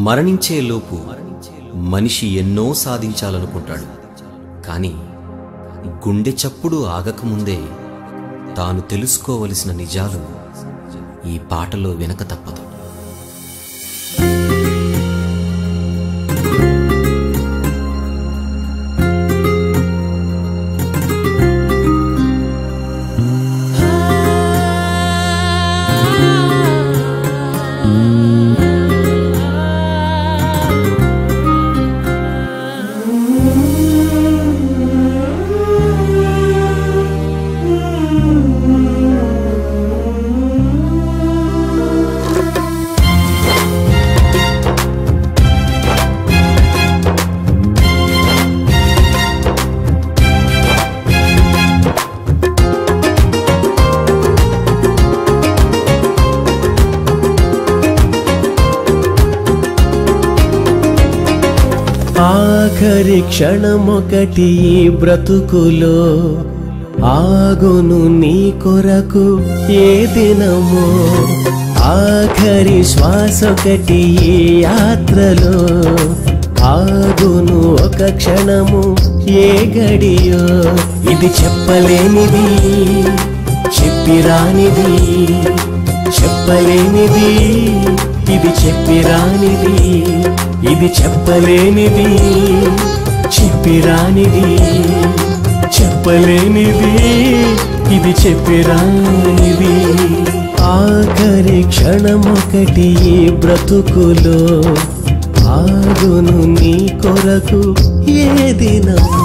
మరణించేలోపు మనిషి ఎన్నో సాధించాలనుకుంటాడు. కానీ గుండె చప్పుడు ఆగకముందే తాను తెలుసుకోవలసిన నిజాలు ఈ పాటలో వినక తప్పదు. ఆఖరి క్షణమొకటి ఈ బ్రతుకులో ఆగును నీ కొరకు ఏ దినమో. ఆఖరి శ్వాసొకటి ఈ యాత్రలో ఆగును ఒక క్షణము ఏ గడియో. ఇది చెప్పలేనిది చెప్పిరానిది, చెప్పలేనిది ఇది చెప్పిరానిది, ఇది చెప్పలేనిది చెప్పిరానిది, చెప్పలేనిది ఇది చెప్పిరానిది. ఆఖరి క్షణమొకటి ఈ బ్రతుకులో ఆగును నీ కొరకు ఏ దినమో.